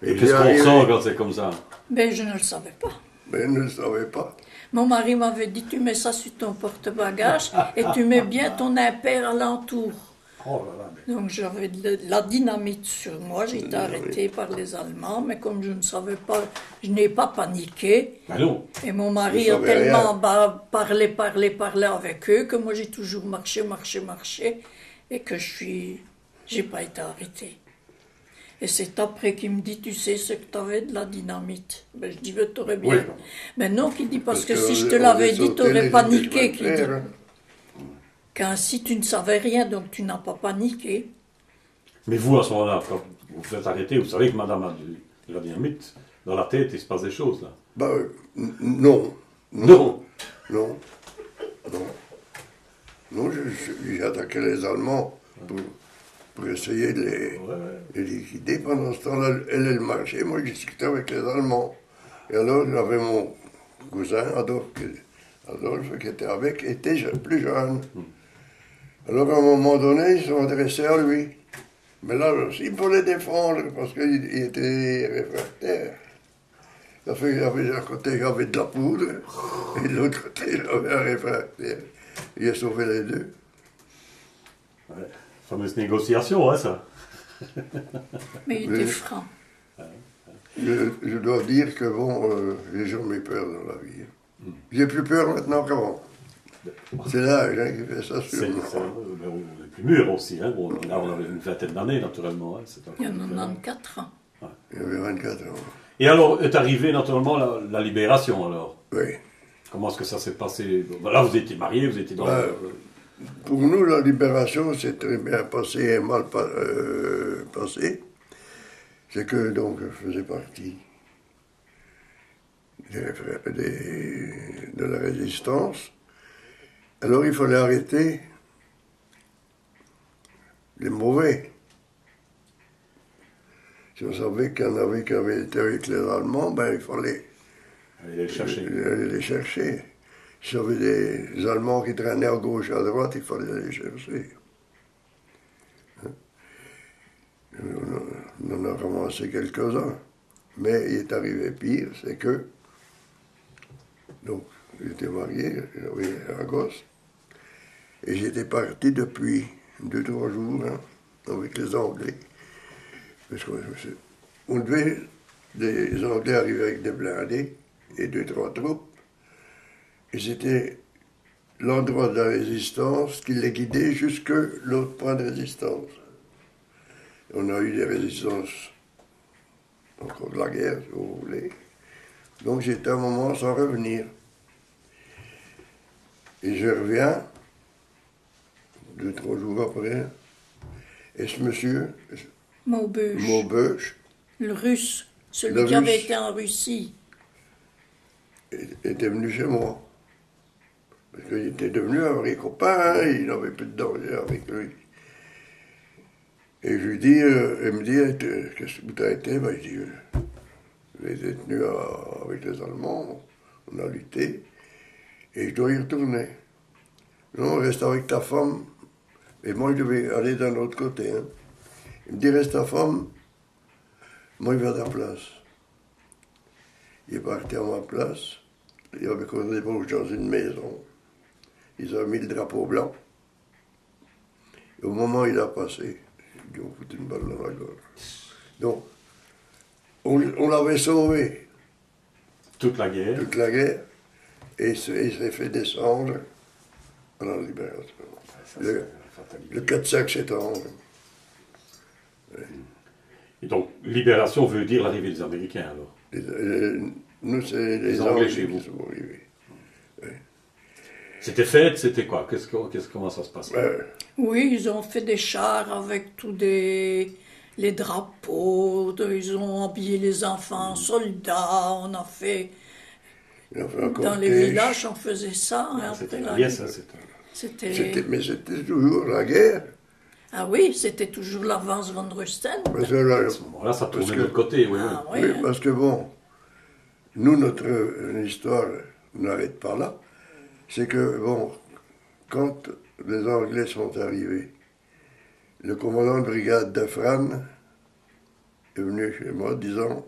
Et Et qu'est-ce j'ai qu'on arrivé, ressent quand c'est comme ça? Mais je ne le savais pas. mais elle ne le savait pas. Mon mari m'avait dit, tu mets ça sur ton porte-bagages et tu mets bien ton impair alentour. Oh là là, mais... Donc j'avais de la dynamite sur moi, j'ai été arrêtée par les Allemands, mais comme je ne savais pas, je n'ai pas paniqué. Ben non. Et mon mari Je a savais tellement parlé avec eux que moi j'ai toujours marché, et que j'ai pas été arrêtée. Et c'est après qu'il me dit, tu sais ce que tu avais de la dynamite. Ben, je dis, ben, t'aurais bien. Oui. Mais non, qu'il dit, parce que si on- je te on l'avais les dit, sautait, t'aurais les paniqué, étaient qu'il dit. hein. Qu'ainsi tu ne savais rien, donc tu n'as pas paniqué. Mais vous, à ce moment-là, quand vous vous faites arrêter, vous savez que madame a de la dynamite dans la tête, il se passe des choses, là. Bah, non. Non. Non. Non. Non, j'ai attaqué les Allemands pour essayer de les liquider. Pendant ce temps-là, elle marchait, moi je discutais avec les Allemands. Et alors j'avais mon cousin Adolphe qui était avec, était plus jeune. Alors à un moment donné, ils sont adressés à lui. Mais là aussi, il fallait défendre parce qu'il était réfractaire. Ça fait qu'il y avait d'un côté, il y avait de la poudre, et de l'autre côté, il y avait un réfractaire. Il a sauvé les deux. Ouais. Fameuse négociation, hein, ça. Mais il Oui. était franc. Je dois dire que bon, j'ai jamais peur dans la vie. J'ai plus peur maintenant qu'avant. C'est l'âge hein, qui fait ça sur C'est moi. on est plus mûr aussi, hein. Bon, là, on avait une vingtaine d'années, naturellement. Hein. C'est encore Il y a différent. 94 ans. Il y avait 24 ans. Et alors, est arrivée naturellement la libération, alors. Oui. Comment est-ce que ça s'est passé? Bon, là, vous étiez mariés, vous étiez dans... Pour nous, la libération s'est très bien passée et mal passée. C'est que donc je faisais partie de la résistance. Alors il fallait arrêter les mauvais. Si on savait qu'il y en avait qui avaient été avec les Allemands, ben il fallait Allez les chercher. J'allais les chercher. S'il y avait des Allemands qui traînaient à gauche et à droite, il fallait les chercher. On en a ramassé quelques-uns. Mais il est arrivé pire, c'est que. Donc, j'étais marié, j'avais un gosse. Et j'étais parti depuis 2-3 jours hein, avec les Anglais. Parce qu'on devait, les Anglais arrivaient avec des blindés et 2-3 troupes. Et c'était l'endroit de la résistance qui les guidait jusque l'autre point de résistance. On a eu des résistances encore de la guerre, si vous voulez. Donc j'étais un moment sans revenir. Et je reviens, 2-3 jours après, et ce monsieur, Maubeuge, le russe, celui qui avait été en Russie, était venu chez moi. Parce qu'il était devenu un vrai copain, hein, il n'avait plus de danger avec lui. Et je lui dis, il me dit, qu'est-ce que tu as été? Ben, je dis, j'ai été tenu avec les Allemands, on a lutté, et je dois y retourner. Non, reste avec ta femme, et moi je devais aller d'un autre côté. Hein. Il me dit, reste ta femme, moi je vais à ta place. Il est parti à ma place, il avait causé des bouches dans une maison. Ils ont mis le drapeau blanc. Et au moment où il a passé, ils ont foutu une balle dans la gorge. Donc, on l'avait sauvé. Toute la guerre. Toute la guerre. Et il s'est fait descendre à la libération. Ça, Le 4-5 septembre. Ouais. Et donc, libération veut dire l'arrivée des Américains, alors? Nous, c'est les Anglais chez vous. qui sont arrivés. C'était fête, c'était quoi? Comment ça se passe? Oui, ils ont fait des chars avec tous les drapeaux, ils ont habillé les enfants, soldats, on a fait... Dans les villages, on faisait ça. Hein, c'était la bien ça, Mais c'était toujours la guerre. Ah oui, c'était toujours l'avance von Rüsten. À ce moment-là, ça tournait de l'autre côté, oui. Ah, Oui, oui, parce que bon, nous, notre histoire n'arrête pas là. C'est que, bon, quand les Anglais sont arrivés, le commandant de brigade d'Afran est venu chez moi disant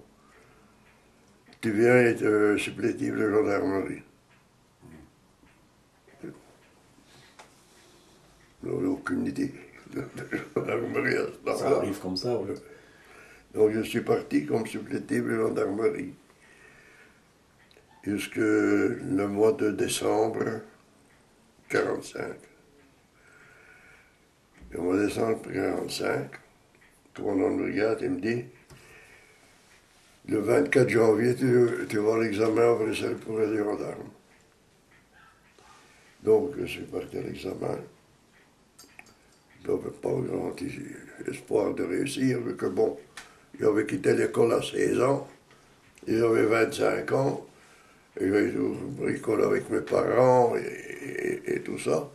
« Tu viens être supplétif de gendarmerie. » On n'avait aucune idée de gendarmerie à ce Ça moment-là. arrive comme ça, oui. Donc je suis parti comme supplétif de gendarmerie jusque le mois de décembre 1945. Et au mois de décembre 1945, le commandant de brigade, il me dit le 24 janvier, tu vas à l'examen officiel pour les gendarmes. Donc je suis parti à l'examen. Je n'avais pas grand espoir de réussir, vu que bon, j'avais quitté l'école à 16 ans, et j'avais 25 ans, et j'avais l'école avec mes parents et tout ça.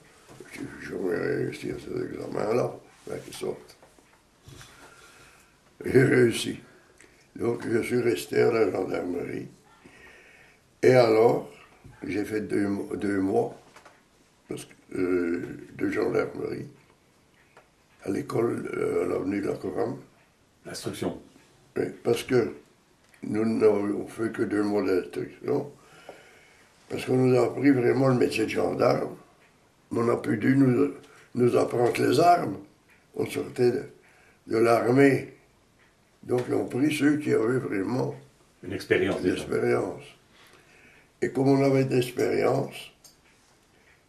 Je vais réussir ces examens-là, qui sortent. J'ai réussi. Donc je suis resté à la gendarmerie. Et alors, j'ai fait deux mois de gendarmerie à l'école à l'avenue de la Couronne. L'instruction. Oui, parce que nous n'avons fait que 2 mois d'instruction, parce qu'on nous a appris vraiment le métier de gendarme. On n'a plus dû nous apprendre les armes. On sortait de l'armée. Donc ils ont pris ceux qui avaient vraiment Une expérience déjà. Et comme on avait de l'expérience,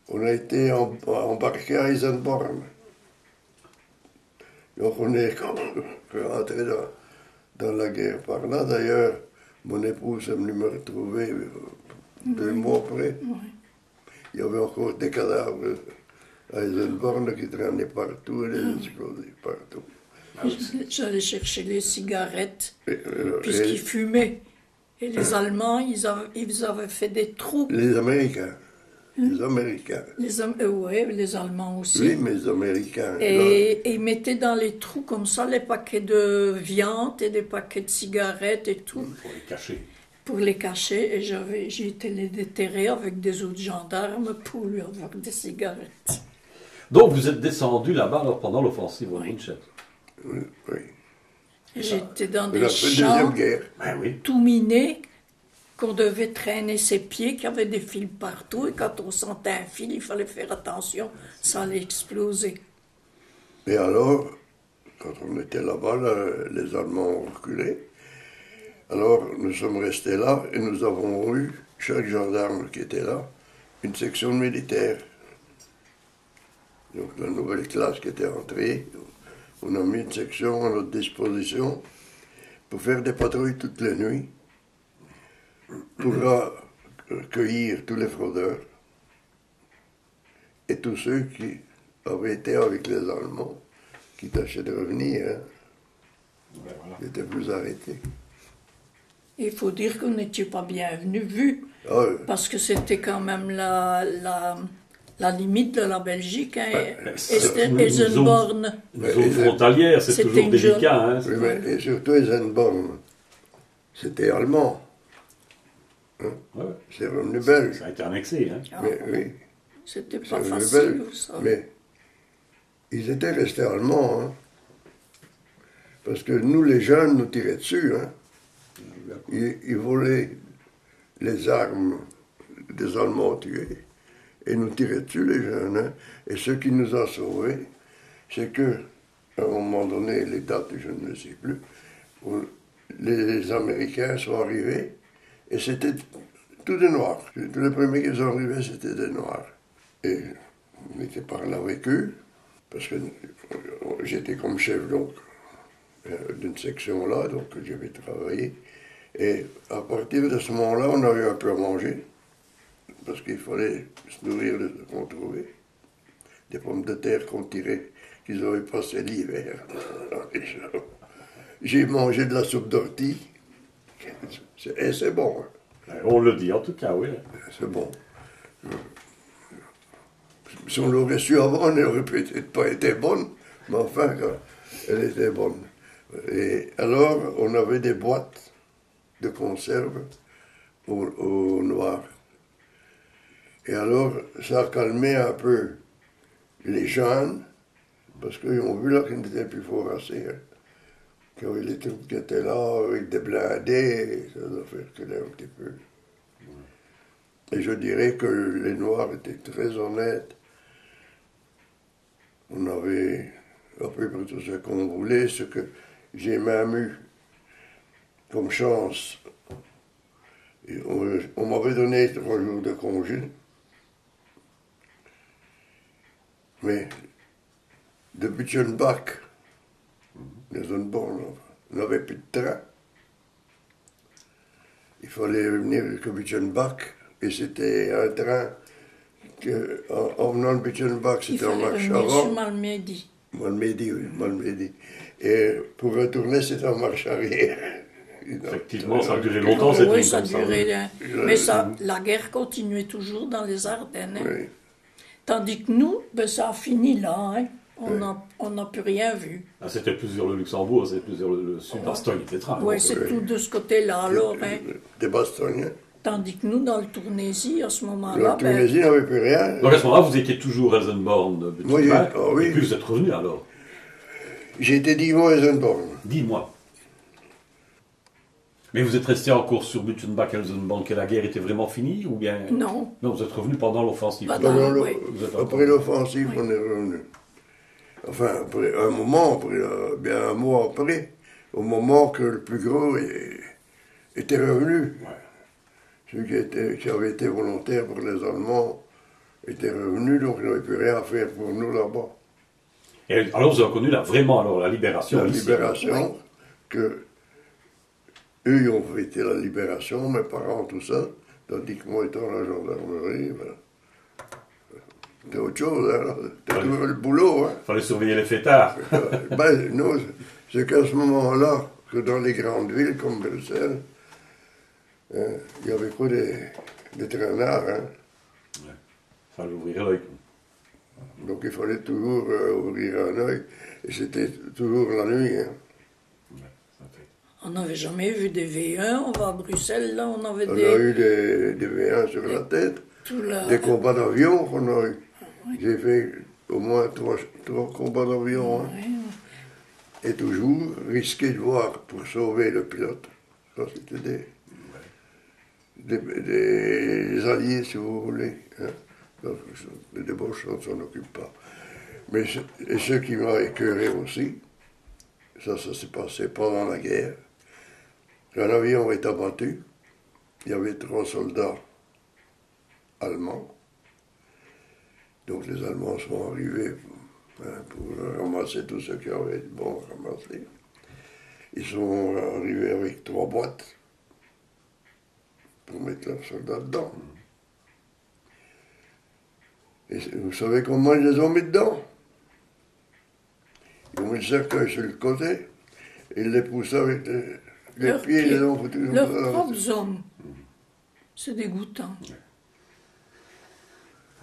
on a été embarqué à Eisenborn. Donc on est rentré dans la guerre par là. D'ailleurs, mon épouse est venue me retrouver 2 mois après. oui. Il y avait encore des cadavres à Eisenborn qui traînaient partout, et les explosifs partout. J'allais chercher les cigarettes, puisqu'ils fumaient. Et les Allemands, ils avaient fait des trous. Les Américains. Les Américains. Oui, les Allemands aussi. Oui, mais les Américains. Et ils mettaient dans les trous comme ça les paquets de viande et des paquets de cigarettes et tout. Pour les cacher. pour les cacher et j'ai été les déterrer avec des autres gendarmes pour lui avoir des cigarettes. Donc vous êtes descendu là-bas alors, pendant l'offensive au Oui. Winchester. Oui, oui. J'étais dans On des a fait la champs Deuxième Guerre. Ben oui. tout minés, qu'on devait traîner ses pieds, qu'il y avait des fils partout, et quand on sentait un fil, il fallait faire attention, ça allait exploser. Et alors, quand on était là-bas, les Allemands ont reculé. Alors, nous sommes restés là et nous avons eu, chaque gendarme qui était là, une section militaire. Donc, la nouvelle classe qui était entrée, on a mis une section à notre disposition pour faire des patrouilles toutes les nuits, pour cueillir tous les fraudeurs et tous ceux qui avaient été avec les Allemands, qui tâchaient de revenir, hein, Ben voilà. qui étaient plus arrêtés. Il faut dire qu'on n'était pas bienvenu vu, Ah, parce que c'était quand même la limite de la Belgique, hein, c'est une Eisenborn. Une zone frontalière, c'est C'était toujours une délicat. Hein, oui, mais, et surtout Eisenborn, c'était allemand. Hein, Ouais. c'est revenu belge. Ça a été annexé. Hein. Ah, Mais oui, c'était c'est pas revenu facile, belge. ça. Mais ils étaient restés allemands. Hein, parce que nous, les jeunes, nous tiraient dessus. Hein. Ils volaient les armes des Allemands tués. Et nous tiraient dessus, les jeunes. Hein. Et ce qui nous a sauvés, c'est que, à un moment donné, les dates, je ne le sais plus, où les Américains sont arrivés, et c'était tout des Noirs. Tous les premiers qui sont arrivés, c'était des Noirs. Et on était par là avec eux, parce que j'étais comme chef, donc, d'une section là, donc j'avais travaillé. Et à partir de ce moment-là, on avait un peu à manger, parce qu'il fallait se nourrir de ce qu'on trouvait. Des pommes de terre qu'on tirait, qu'ils avaient passé l'hiver dans les champs. J'ai mangé de la soupe d'ortie, et c'est bon, hein. On le dit en tout cas, oui. C'est bon. Si on l'aurait su avant, elle n'aurait peut-être pas été bonne, mais enfin, elle était bonne. Et alors, on avait des boîtes de conserve au noir. Et alors, ça a calmé un peu les jeunes, parce qu'ils ont vu là qu'ils n'étaient plus foracés. Hein. Qu'il y avait les troupes qui étaient là, avec des blindés, ça doit faire reculer un petit peu. Et je dirais que les Noirs étaient très honnêtes. On avait à peu près tout ce qu'on voulait, ce que j'ai même eu comme chance. Et on m'avait donné 3 jours de congé. Mais de Butchenbach, les zones bornes, on n'avait plus de train. Il fallait venir jusqu'à Butchenbach, et c'était un train que, en venant de Butchenbach, Il c'était en fallait marche revenir sur avant. Malmedy. Malmedy, oui, Malmedy. Et pour retourner, c'était en marche arrière. Effectivement, ça a duré longtemps cette Oui, ligne ça comme ça. durait. Mais ça, la guerre continuait toujours dans les Ardennes. Hein. Oui. Tandis que nous, ben, ça a fini là. Hein. On n'a plus rien vu. Ah, c'était plus vers le Luxembourg, c'était plus vers le sud, Bastogne, etc. Oui, c'est tout de ce côté-là alors. Hein. Des Bastoniens. Tandis que nous, dans le Tournaisie, à ce La moment-là, Tunisie n'avait plus rien. Donc à ce moment-là, vous étiez toujours à Elsenborn, Oui, Butchenbach, ah oui. et puis vous êtes revenu alors. J'ai été 10 mois à Eisenborn. 10 mois. Mais vous êtes resté encore sur Butchenbach, Elsenborn, que la guerre était vraiment finie, ou bien... non. Non, vous êtes revenu pendant l'offensive. Pas Pendant oui. Vous êtes encore- Après l'offensive, on est revenu. Enfin, après un moment, après, bien un mois après, au moment que le plus gros était revenu. Ouais. Ceux qui avaient été volontaires pour les Allemands étaient revenus, donc ils n'avaient plus rien à faire pour nous là-bas. Et alors vous avez connu vraiment alors, la libération La ici. libération, que eux ils ont fêté la libération, mes parents, tout ça, tandis que moi étant à la gendarmerie, ben, c'était autre chose, hein, c'était toujours le boulot. Hein. Il fallait surveiller les fêtards. Ben, non, c'est qu'à ce moment-là, que dans les grandes villes comme Bruxelles, hein, il n'y avait pas des traînards. Hein. Il fallait ouvrir l'œil. Donc il fallait toujours ouvrir un œil, et c'était toujours la nuit. Hein. Ouais, ça fait. On n'avait jamais vu des V1. On va à Bruxelles, là, on avait On des... a eu des V1 sur la tête, tout là. des combats d'avion qu'on a eu. J'ai fait au moins trois combats d'avion. Hein. Ouais. Et toujours risquer de voir pour sauver le pilote. Ça, c'était des alliés, si vous voulez. Hein. Les débauches, on ne s'en occupe pas. Mais et ce qui m'a écœuré aussi, ça s'est passé pendant la guerre. Un avion est abattu. Il y avait 3 soldats allemands. Donc les Allemands sont arrivés pour ramasser tout ce qui avait été bon à ramasser. Ils sont arrivés avec 3 boîtes pour mettre leurs soldats dedans. Et vous savez comment ils les ont mis dedans? Ils ont mis le cercueil sur le côté et ils les poussaient avec les pieds. Ils les ont foutus leurs propres hommes. C'est dégoûtant.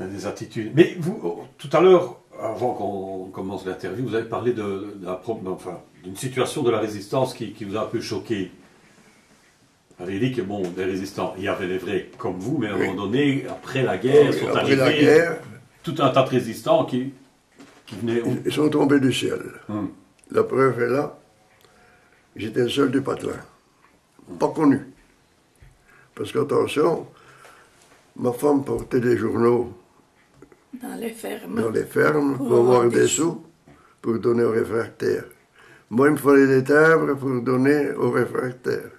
Des attitudes. Mais vous, tout à l'heure, avant qu'on commence l'interview, vous avez parlé d'une situation de la résistance qui vous a un peu choqué. Vous avez dit que, bon, des résistants, il y avait les vrais comme vous, mais à un moment donné, après la guerre, sont arrivés tout un tas de résistants qui venaient... Ils sont tombés du ciel. La preuve est là. J'étais le seul du patelin. Pas connu. Parce qu'attention, ma femme portait des journaux dans les fermes pour avoir des sous pour donner aux réfractaires. Moi, il me fallait des timbres pour donner aux réfractaires.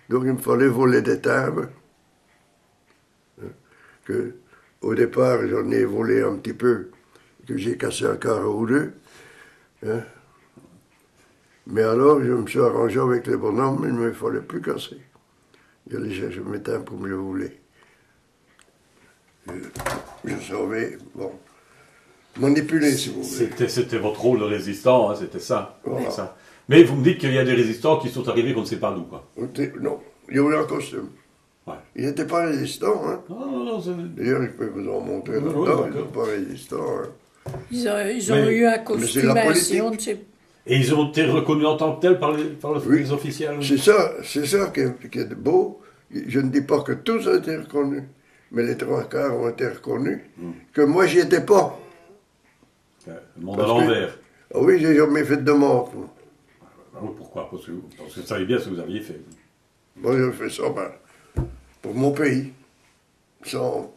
Donc, il me fallait voler des timbres. Au départ, j'en ai volé un petit peu, que j'ai cassé un carreau ou deux. Hein. Mais alors, je me suis arrangé avec les bonhommes, il ne me fallait plus casser. J'allais chercher mes timbres pour me le voler. Je savais, bon, manipuler, si vous voulez. C'était votre rôle de résistant, hein, c'était ça, Voilà. ça. Mais vous me dites qu'il y a des résistants qui sont arrivés qu'on ne sait pas d'où, quoi. Non, il y avait un costume. Ouais. Ils n'étaient pas résistants, hein. Non, D'ailleurs, je peux vous en montrer là-dedans, ils ne sont pas résistants. Hein. Ils ont eu un costume ainsi, on ne sait pas. Et ils ont été reconnus en tant que tels par les officiels. C'est ça qui est beau. Je ne dis pas que tous ont été reconnus, mais les 3/4 ont été reconnus, que moi, j'y étais pas. Le monde à l'envers. Ah oui, j'ai jamais fait de mort. Pourquoi? Parce que vous savez bien ce que vous aviez fait. Moi, je fais ça pour mon pays, sans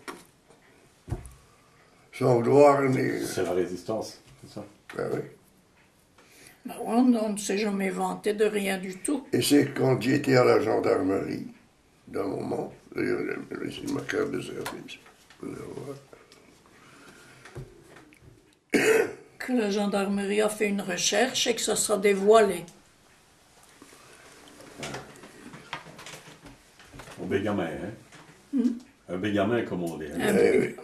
gloire ni... C'est la résistance, c'est ça? Ben oui. Ben, on ne s'est jamais vanté de rien du tout. Et c'est quand j'étais à la gendarmerie, d'un moment, d'ailleurs, c'est ma carte de service, vous allez voir. Que la gendarmerie a fait une recherche et que ça sera dévoilé. Un bégamin, hein? Un bégamin, comme on dit. Hein? Oui.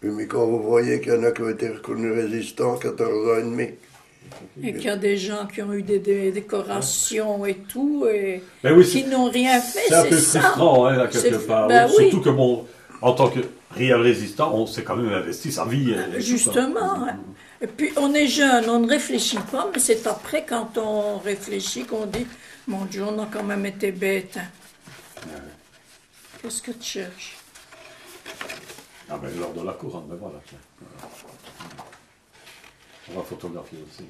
Oui, mais quand vous voyez qu'il y en a qui ont été reconnus résistants 14 ans et demi. Et qu'il y a des gens qui ont eu des décorations et tout, et Oui, qui n'ont rien fait, c'est un peu frustrant, hein, là, quelque part. Ben oui. Surtout que, bon, en tant que réel résistant, on s'est quand même investi sa vie. Justement. Hein. Et puis, on est jeune, on ne réfléchit pas, mais c'est après, quand on réfléchit, qu'on dit, mon Dieu, on a quand même été bête. Hein. Qu'est-ce que tu cherches? Ah ben, lors de la couronne, ben voilà. Tiens. On va photographier aussi.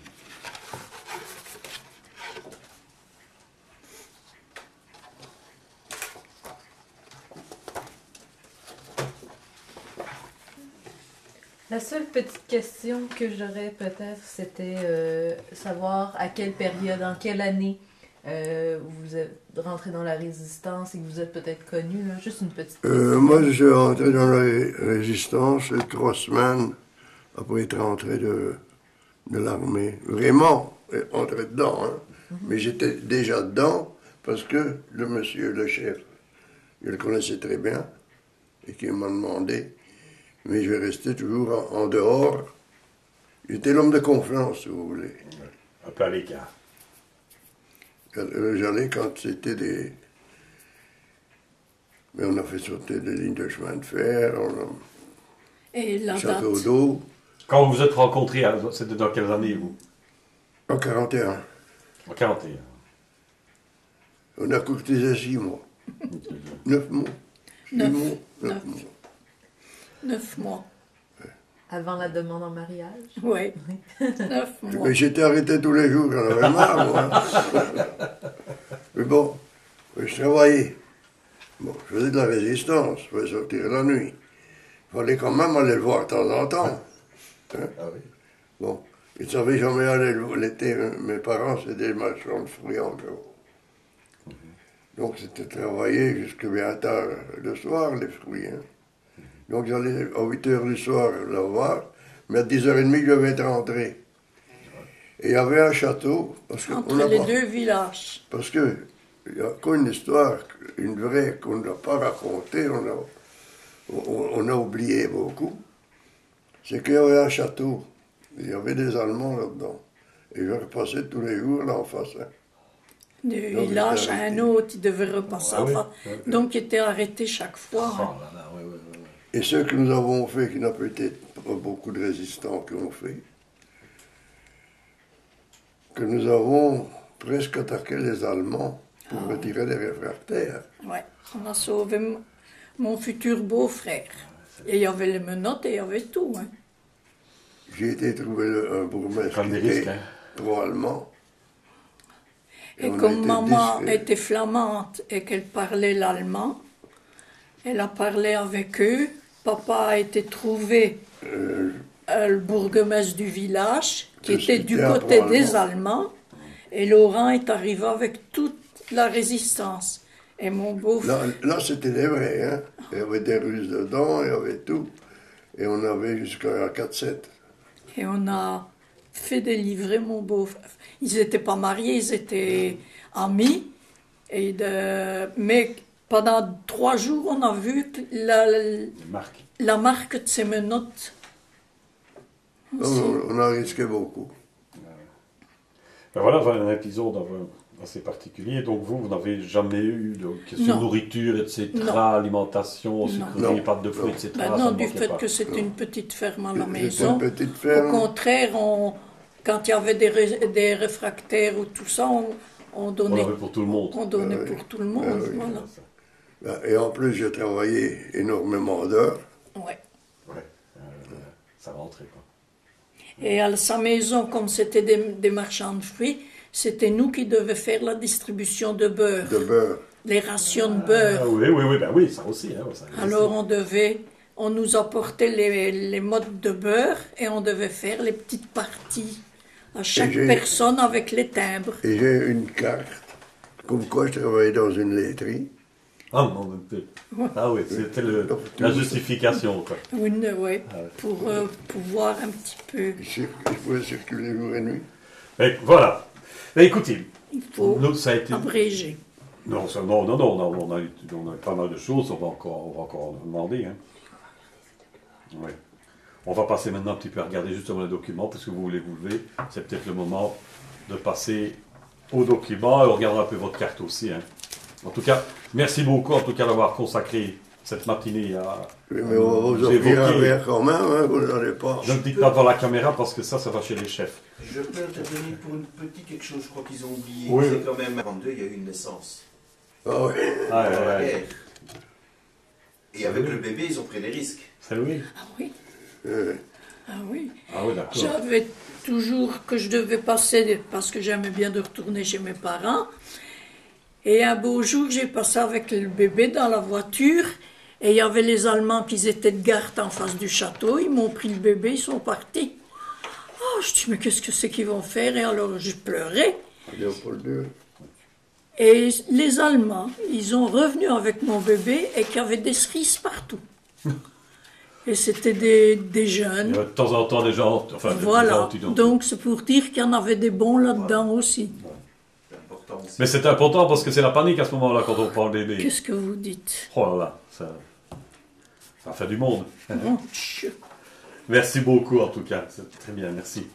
La seule petite question que j'aurais peut-être, c'était savoir à quelle période, en quelle année vous êtes rentré dans la résistance et que vous êtes peut-être connu, là. Juste une petite question. Moi, je suis rentré dans la résistance 3 semaines après être rentré de l'armée. Vraiment, entré dedans, hein. Mais j'étais déjà dedans parce que le monsieur, le chef, je le connaissais très bien et qui m'a demandé, mais je vais rester toujours en dehors. J'étais l'homme de confiance, si vous voulez. Un peu à l'écart. J'allais quand c'était des... Mais on a fait sauter des lignes de chemin de fer, on a... Et la château date? d'eau. Quand vous vous êtes rencontrés, c'était dans quelles années, vous? En 41. En 41. On a courtisé 6 mois. 9 mois. 6 Neuf. mois, 9 Neuf. mois. 9 mois. Avant la demande en mariage. Oui. 9 mois. Mais j'étais arrêté tous les jours, j'en avais marre, moi. Mais bon, je travaillais. Bon, je faisais de la résistance, je pouvais sortir la nuit. Il fallait quand même aller le voir de temps en temps. Hein? Ah oui. Bon, ils ne savaient jamais aller l'été. Mes parents, c'était des marchands de fruits encore. Donc c'était travailler jusque bien tard le soir, les fruits. Hein. Donc j'allais à 8 h du soir la voir, mais à 10 h 30, je devais être rentré. Et il y avait un château. Parce que Entre les deux villages. Parce que il y a encore une histoire, une vraie, qu'on n'a pas racontée, on a oublié beaucoup. C'est qu'il y avait un château. Il y avait des Allemands là-dedans. Et je repassais tous les jours là en face. Hein. Du Donc, village à un arrêté. autre, il devait repasser. Ah oui. Enfin, donc, il était arrêté chaque fois. Oh là là, oui, oui, oui. Et ce que nous avons fait, qui n'a peut-être pas beaucoup de résistants qui ont fait, que nous avons presque attaqué les Allemands pour retirer les réfractaires. Ouais. On a sauvé mon futur beau-frère. Et il y avait les menottes et il y avait tout. Hein. J'ai été trouver un bourgmestre Prendre qui des risques, était hein. pro-allemand. Et on a comme été maman discret. était flamande et qu'elle parlait l'allemand, elle a parlé avec eux. Papa a été trouvé le bourgmestre du village, qui Que était du c'était un côté des pro-allemand. Allemands. Et Laurent est arrivé avec toute la résistance. Et mon beau-frère... Là c'était des vrais. Hein. Il y avait des Russes dedans, il y avait tout. Et on avait jusqu'à 4-7. Et on a fait délivrer mon beau-frère. Ils n'étaient pas mariés, ils étaient amis. Mais pendant 3 jours, on a vu que Marc. la marque de ses menottes. aussi. On a risqué beaucoup. Ben voilà, un épisode assez particulier. Donc vous n'avez jamais eu de question Non. de nourriture, etc., Non. alimentation, sucreries, Non. pâtes de fruits, Non. etc. Ben ça non, ne du manquait fait pas. que c'était une petite ferme à la C'était maison. une petite Au ferme. contraire, quand il y avait des réfractaires ou tout ça, on On donnait, avait pour tout le monde. on donnait Ah oui. pour tout le monde. Ah oui. Voilà. Et en plus, j'ai travaillé énormément d'heures. Ouais. Ouais. Ça rentrait, quoi. Et à sa maison, comme c'était des marchands de fruits, c'était nous qui devions faire la distribution de beurre, De beurre. les rations de beurre. Ah, oui, oui, oui, ben oui, ça aussi. Hein, ça existait. Alors on nous apportait les mottes de beurre et on devait faire les petites parties à chaque j'ai- personne avec les timbres. Et j'ai une carte, comme quoi je travaillais dans une laiterie. Ah, non, ah oui, c'était la justification, quoi. Ouais, Ah ouais. pour pouvoir un petit peu. Je pouvais circuler jour et nuit. Et voilà. Mais écoutez, Il faut nous, ça a été... abréger. Non, on a eu pas mal de choses, on va encore en demander. Hein. Oui. On va passer maintenant un petit peu à regarder justement les documents, puisque vous voulez vous lever. C'est peut-être le moment de passer aux documents, et on regardera un peu votre carte aussi. Hein. En tout cas, merci beaucoup d'avoir consacré cette matinée à Oui, mais on va vous nous offrir un évoquer. verre quand même, hein, vous n'allez pas. Je ne dis pas devant la caméra parce que ça va chez les chefs. Je peux intervenir pour une petite quelque chose, je crois qu'ils ont oublié. Oui. C'est quand même, en 22, il y a eu une naissance. Ah oui. Ah, Pendant la ouais. guerre. Et avec le bébé, ils ont pris des risques. C'est Louis. Ah oui, Euh, ah oui. Ah oui, d'accord. J'avais toujours que je devais passer, parce que j'aimais bien de retourner chez mes parents. Et un beau jour, j'ai passé avec le bébé dans la voiture. Et il y avait les Allemands qui étaient de garde en face du château. Ils m'ont pris le bébé, ils sont partis. Oh, je dis, mais qu'est-ce que c'est qu'ils vont faire? Et alors, je pleurais. Léopold II. Et les Allemands, ils ont revenu avec mon bébé et qu'il y avait des cerises partout. Et c'était des Il y jeunes. a de temps en temps des gens, enfin des Voilà. gens étudiants. Donc, c'est pour dire qu'il y en avait des bons là-dedans aussi. C'est important aussi. Mais c'est important parce que c'est la panique à ce moment-là quand on prend le bébé. Qu'est-ce que vous dites? Oh là là, ça fait du monde. Mon Dieu. Merci beaucoup en tout cas, c'est très bien, merci.